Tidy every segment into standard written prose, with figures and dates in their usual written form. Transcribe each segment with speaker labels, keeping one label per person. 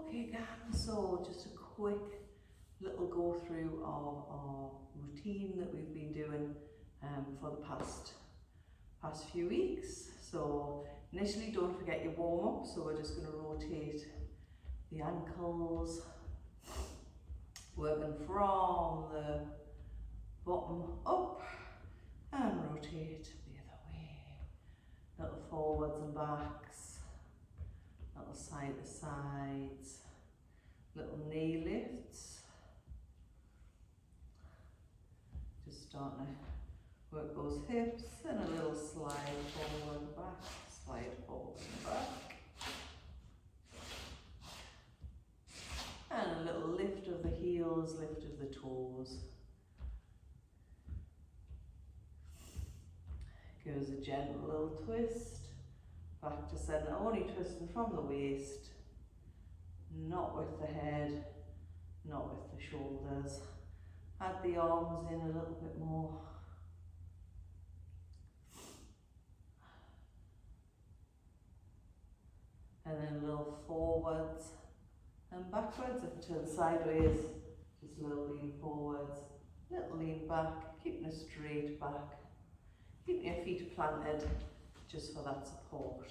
Speaker 1: Okay, gang, so just a quick little go through of our routine that we've been doing for the past few weeks. So initially, don't forget your warm up. So we're just going to rotate the ankles, working from the bottom up and rotate the other way. Little forwards and backs, little side to sides, little knee lifts. Just starting to work those hips, and a little slide forward and back, slide forward and back. And a little lift of the heels, lift of the toes. Give us a gentle little twist, back to center, only twisting from the waist, not with the head, not with the shoulders. Add the arms in a little bit more. And then a little forwards and backwards. If you turn sideways, just a little lean forwards, little lean back, keeping a straight back. Keep your feet planted just for that support.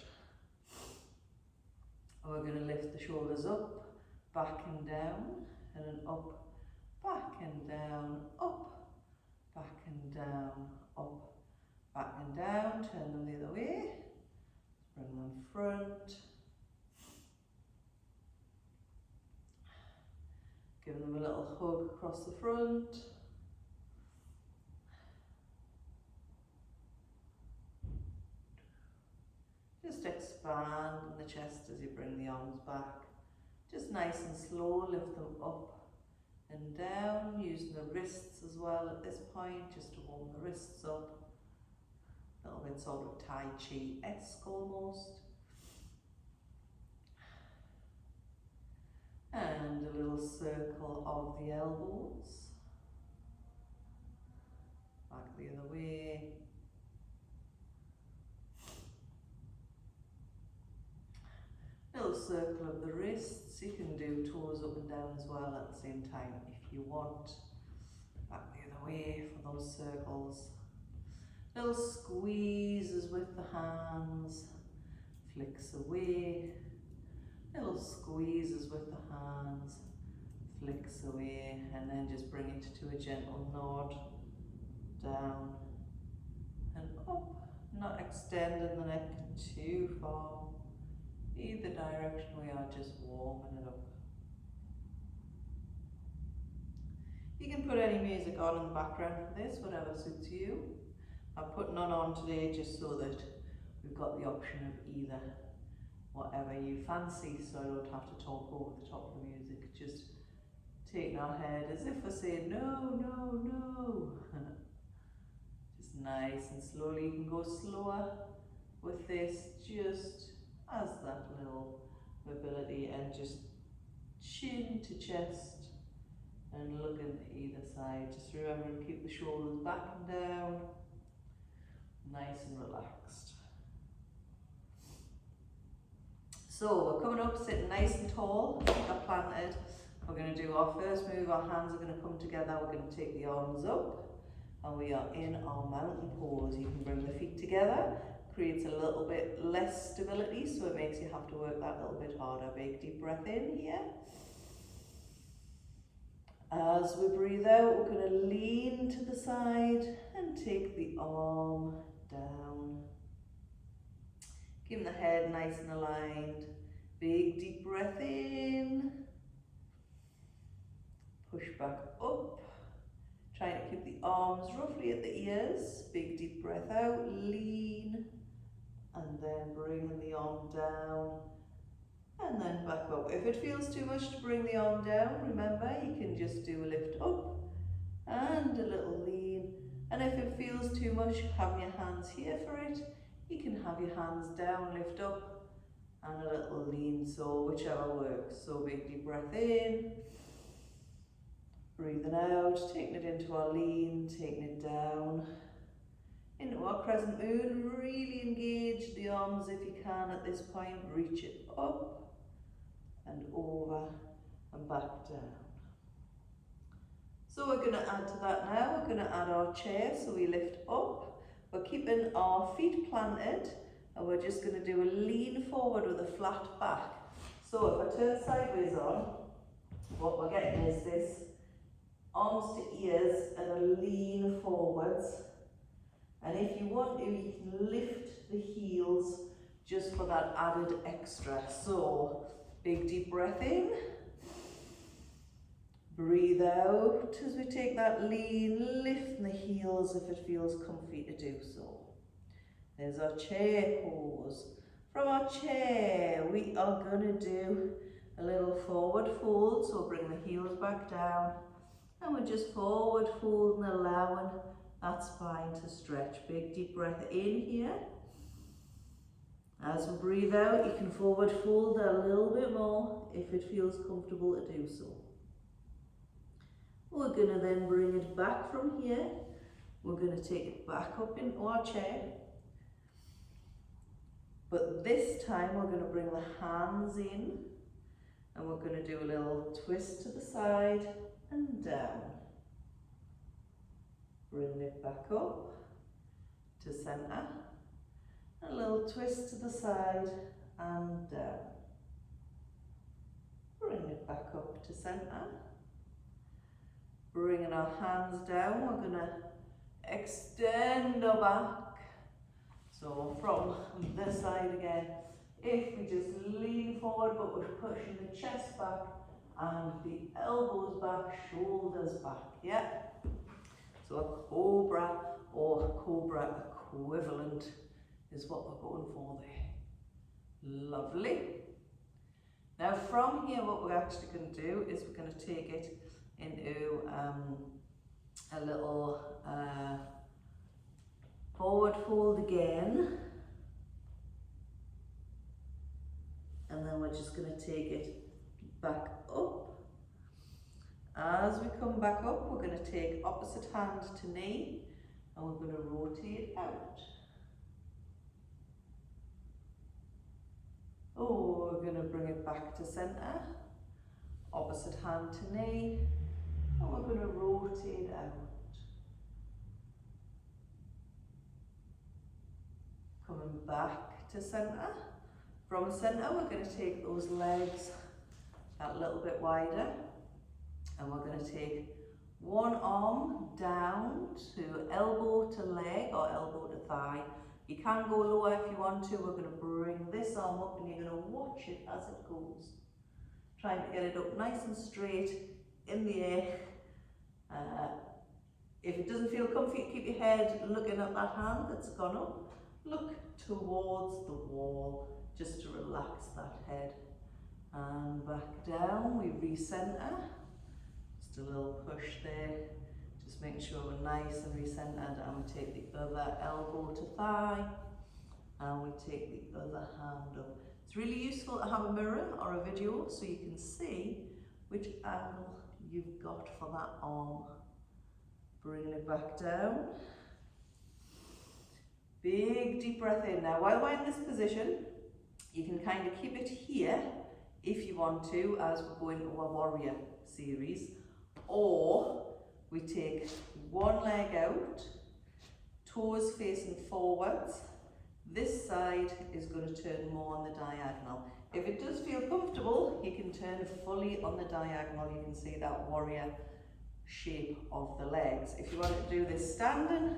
Speaker 1: And we're going to lift the shoulders up, back and down, and then up, back and down, up, back and down, up, back and down. Turn them the other way. Bring them front. Give them a little hug across the front. Just expand in the chest as you bring the arms back. Just nice and slow, lift them up and down, using the wrists as well at this point, just to warm the wrists up. A little bit sort of Tai Chi-esque almost. And a little circle of the elbows. Back the other way. Little circle of the wrists. You can do toes up and down as well at the same time if you want. Back the other way for those circles. Little squeezes with the hands. Flicks away. Little squeezes with the hands. Flicks away. And then just bring it to a gentle nod. Down and up. Not extending the neck too far. Either direction, we are just warming it up. You can put any music on in the background for this, whatever suits you. I'm putting none on today just so that we've got the option of either, whatever you fancy, so I don't have to talk over the top of the music. Just taking our head as if we're saying no, no, no. Just nice and slowly. You can go slower with this, just as that little mobility, and just chin to chest and looking at either side. Just remember to keep the shoulders back and down, nice and relaxed. So we're coming up, sitting nice and tall, feet are planted. We're going to do our first move. Our hands are going to come together. We're going to take the arms up and we are in our mountain pose. You can bring the feet together. Creates a little bit less stability, so it makes you have to work that little bit harder. Big deep breath in here. As we breathe out, we're going to lean to the side and take the arm down. Keeping the head nice and aligned. Big deep breath in. Push back up. Trying to keep the arms roughly at the ears. Big deep breath out. Lean. And then bringing the arm down, and then back up. If it feels too much to bring the arm down, remember you can just do a lift up and a little lean. And if it feels too much, have your hands here for it. You can have your hands down, lift up, and a little lean, so whichever works. So big deep breath in, breathing out, taking it into our lean, taking it down. Into our crescent moon, really engage the arms if you can at this point. Reach it up and over back down. So we're going to add to that now, we're going to add our chair, so we lift up, we're keeping our feet planted, and we're just going to do a lean forward with a flat back. So if I turn sideways on, what we're getting is this arms to ears and a lean forwards. And if you want to, you can lift the heels just for that added extra. So big deep breath in. Breathe out as we take that lean, lifting the heels if it feels comfy to do so. There's our chair pose. From our chair, we are going to do a little forward fold, so bring the heels back down, and we're just forward folding, allowing that spine to stretch. Big deep breath in here. As we breathe out, you can forward fold a little bit more if it feels comfortable to do so. We're going to then bring it back from here. We're going to take it back up into our chair. But this time we're going to bring the hands in, and we're going to do a little twist to the side and down. Bring it back up to centre. A little twist to the side and down. Bring it back up to centre. Bringing our hands down, we're going to extend our back. So from this side again, if we just lean forward, but we're pushing the chest back and the elbows back, shoulders back, yeah? So a cobra or cobra equivalent is what we're going for there. Lovely. Now from here, what we're actually going to do is we're going to take it into a little forward fold again, and then we're just going to take it back up. As we come back up, we're going to take opposite hand to knee, and we're going to rotate out. Oh, we're going to bring it back to centre, opposite hand to knee, and we're going to rotate out. Coming back to centre. From centre, we're going to take those legs that little bit wider, and we're going to take one arm down to elbow to leg or elbow to thigh. You can go lower if you want to. We're going to bring this arm up, and you're going to watch it as it goes. Trying to get it up nice and straight in the air. If it doesn't feel comfy, keep your head looking at that hand that's gone up. Look towards the wall, just to relax that head. And back down, we recenter. Just a little push there, just making sure we're nice and recentered. And we take the other elbow to thigh, and we take the other hand up. It's really useful to have a mirror or a video so you can see which angle you've got for that arm. Bringing it back down. Big deep breath in. Now while we're in this position, you can kind of keep it here if you want to, as we're going to our warrior series, or we take one leg out, toes facing forwards. This side is going to turn more on the diagonal. If it does feel comfortable, you can turn fully on the diagonal. You can see that warrior shape of the legs. If you wanted to do this standing,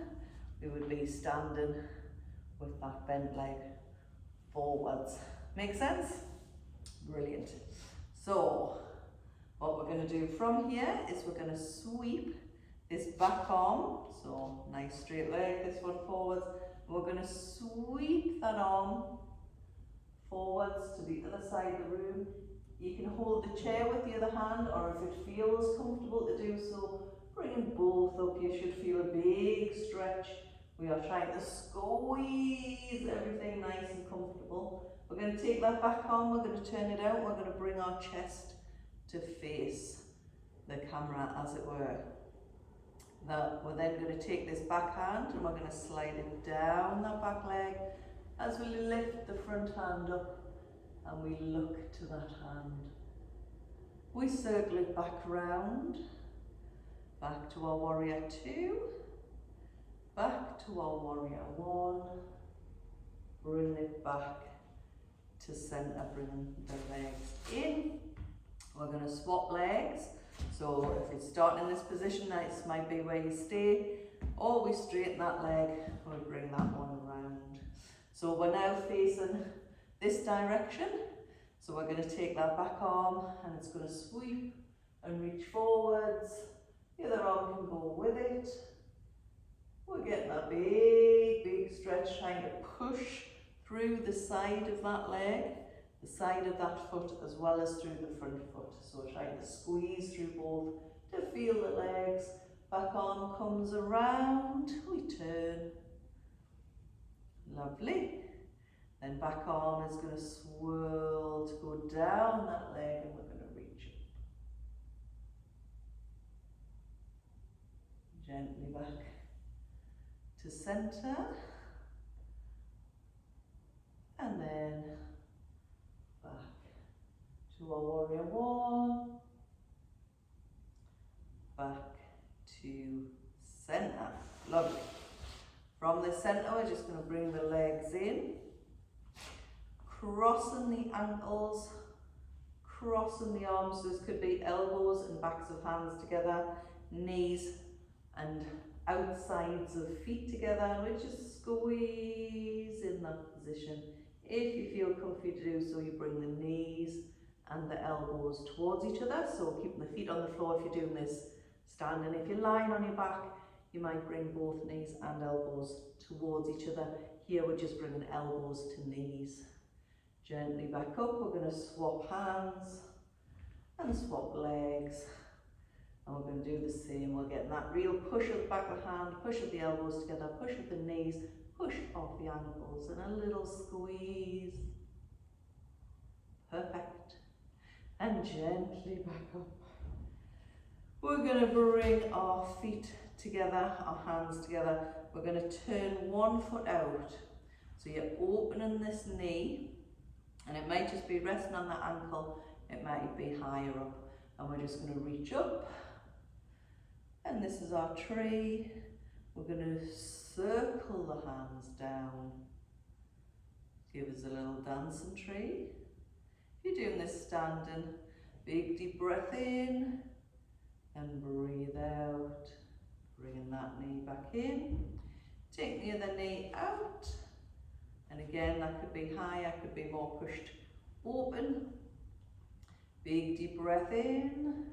Speaker 1: we would be standing with that bent leg forwards. Make sense? Brilliant. So what we're going to do from here is we're going to sweep this back arm, so nice straight leg, this one forwards. We're going to sweep that arm forwards to the other side of the room. You can hold the chair with the other hand, or if it feels comfortable to do so, bring them both up. You should feel a big stretch. We are trying to squeeze everything nice and comfortable. We're going to take that back arm, we're going to turn it out, we're going to bring our chest to face the camera, as it were. Now, we're then going to take this back hand and we're going to slide it down that back leg as we lift the front hand up and we look to that hand. We circle it back round, back to our warrior two, back to our warrior one, bring it back to center, bringing the legs in. We're going to swap legs. So if you start in this position, this might be where you stay, or we straighten that leg, or we bring that one around. So we're now facing this direction. So we're going to take that back arm and it's going to sweep and reach forwards. The other arm can go with it. We're getting a big, big stretch, trying to push through the side of that leg, the side of that foot, as well as through the front foot. So trying to squeeze through both to feel the legs. Back arm comes around, we turn. Lovely. Then back arm is going to swirl to go down that leg and we're going to reach up. Gently back to center. And then back to our warrior one. Back to center. Lovely. From the center, we're just going to bring the legs in. Crossing the ankles, crossing the arms, so this could be elbows and backs of hands together, knees and outsides of feet together, and we just squeeze in that position. If you feel comfy to do so, you bring the knees and the elbows towards each other, so keeping the feet on the floor if you're doing this standing. If you're lying on your back, you might bring both knees and elbows towards each other. Here we're just bringing elbows to knees. Gently back up, we're going to swap hands and swap legs. And we're going to do the same. We're getting that real push of the back of the hand, push of the elbows together, push of the knees, push off the ankles, and a little squeeze. Perfect. And gently back up. We're going to bring our feet together, our hands together. We're going to turn one foot out. So you're opening this knee. And it might just be resting on that ankle, it might be higher up. And we're just going to reach up. And this is our tree. We're going to circle the hands down. Give us a little dancing tree. If you're doing this standing, big deep breath in and breathe out. Bringing that knee back in. Take the other knee out. And again, that could be higher, could be more pushed open. Big deep breath in.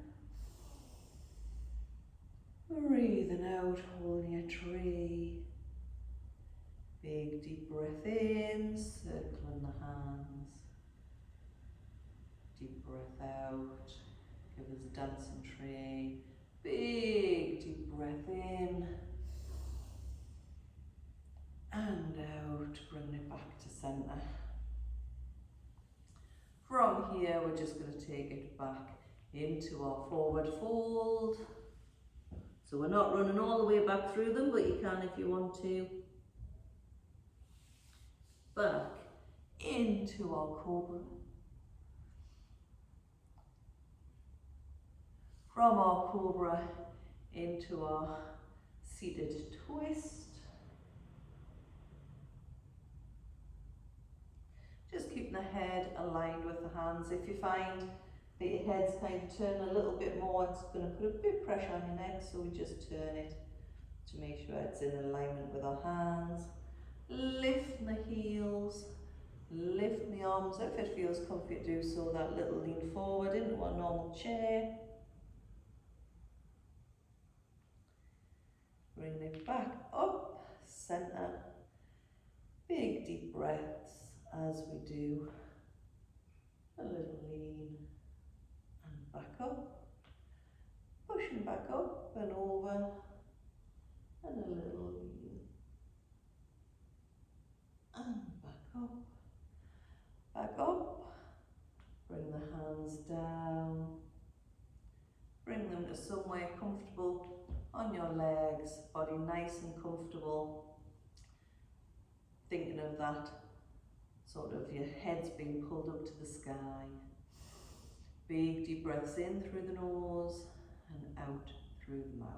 Speaker 1: Breathing out, holding your tree. Big deep breath in, circling the hands. Deep breath out, give us a dancing tree. Big deep breath in. And out, bring it back to center. From here, we're just going to take it back into our forward fold. So we're not running all the way back through them, but you can if you want to. Back into our cobra. From our cobra into our seated twist. Just keeping the head aligned with the hands. If you find that your head's kind of turning a little bit more, it's going to put a bit of pressure on your neck, so we just turn it to make sure it's in alignment with our hands. Lifting the heels, lifting the arms if it feels comfy to do so, that little lean forward into our normal chair. Bring it back up, center. Big deep breaths as we do. A little lean and back up. Pushing back up and over. And a little lean. And back up. Back up. Bring the hands down. Bring them to somewhere comfortable on your legs, body nice and comfortable. Thinking of that sort of your head's being pulled up to the sky. Big deep breaths in through the nose and out through the mouth.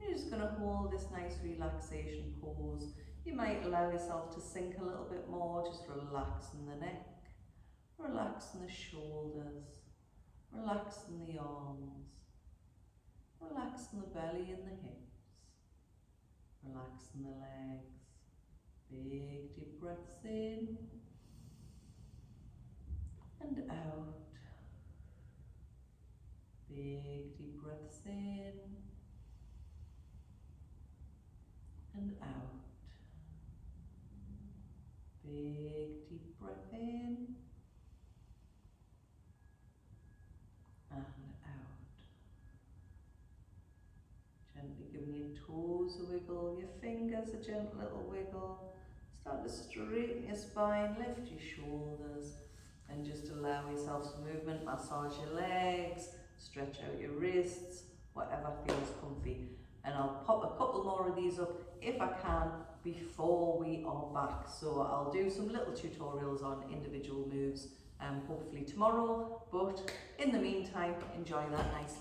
Speaker 1: You're just going to hold this nice relaxation pose. You might allow yourself to sink a little bit more, just relaxing the neck, relaxing the shoulders, relaxing the arms, relaxing the belly and the hips, relaxing the legs. Big deep breaths in and out. Big deep breaths in and out. Big deep breath in and out. Gently giving your toes a wiggle, your fingers a gentle little wiggle. Start to straighten your spine, lift your shoulders, and just allow yourself some movement. Massage your legs, stretch out your wrists, whatever feels comfy. And I'll pop a couple more of these up if I can before we are back. So I'll do some little tutorials on individual moves hopefully tomorrow, but in the meantime, enjoy that nice